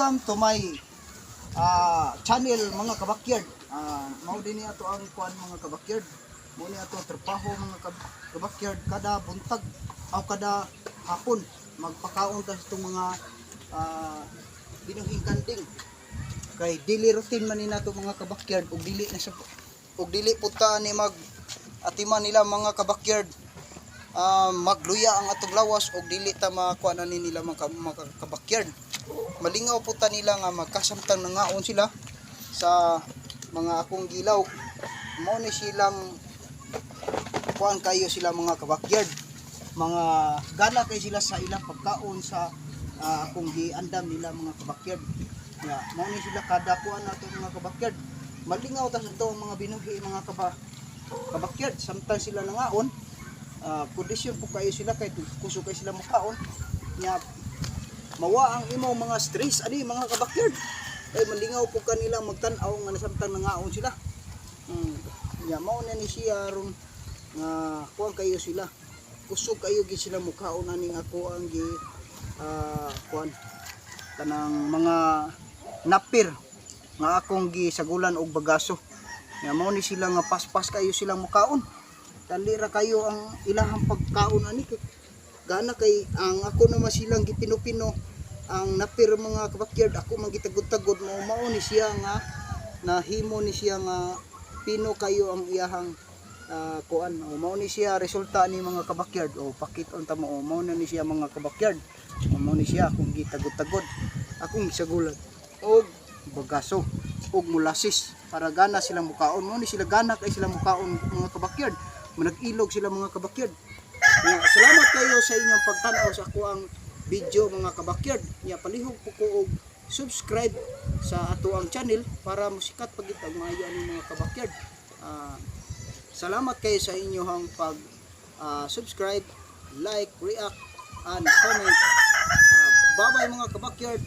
welcome to my channel mga kabakyard. Mao din ato ang kuan mga kabakyard. Mo ni ato trabaho mga kabakyard kada buntag o kada hapon magpakaon ta sa itong mga binuhing kanding. Kay daily routine man ni nato mga kabakyard ug dili na sa ug dili puta ni mag atiman nila mga kabakyard. Magluya ang atong lawas og dili ta makuha na nila mga kabakyard. Malingaw po ta nila nga magkasamtang nangaon sila sa mga akong gilaw. Mao ni silang kuan kayo sila mga kabakyard. Mga gana kay sila sa ilang pagkaon sa akong giandam nila mga kabakyard. Ya, mao ni sila kada kuan nato mga kabakyard. Malingaw ta sa to mga binuhi mga kabakyard samtang sila nangaon. Kondisyon po kayo sila kay kuso kay sila makaon nya mawa ang imo mga stress ani mga kabakyard kay malingaw po kanila magtan-aw nga nasamtang nangaon sila nya mao na ni siya ron nga kuan kayo sila kuso kayo gi sila makaon ani ako ang gi kuan kanang mga napir nga akong gi sagulan og bagaso nya mao ni sila nga paspas kayo silang makaon. Talira kayo ang ilahang pagkaon ani gana kay ang ako naman silang gipino-pino ang napir mga kabakyard ako man gitagod-tagod mao ni siya nga nahimo ni siya nga pino kayo ang iyahang kuan mao ni siya resulta ni mga kabakyard pakit-on ta mo mao na ni siya mga kabakyard mao ni siya akong gitagod-tagod akong gisagulan og bagaso og mulasis para gana silang mukaon mo ni sila gana kay sila mukaon mga kabakyard manag-ilog sila mga kabakyard. Salamat kayo sa inyong pagtanaw sa ako ang video mga kabakyard. Palihog po ko og subscribe sa ato ang channel para musikat pagit ang maayo ani mga kabakyard. Salamat kayo sa inyong pag subscribe, like, react, and comment. Bye bye mga kabakyard.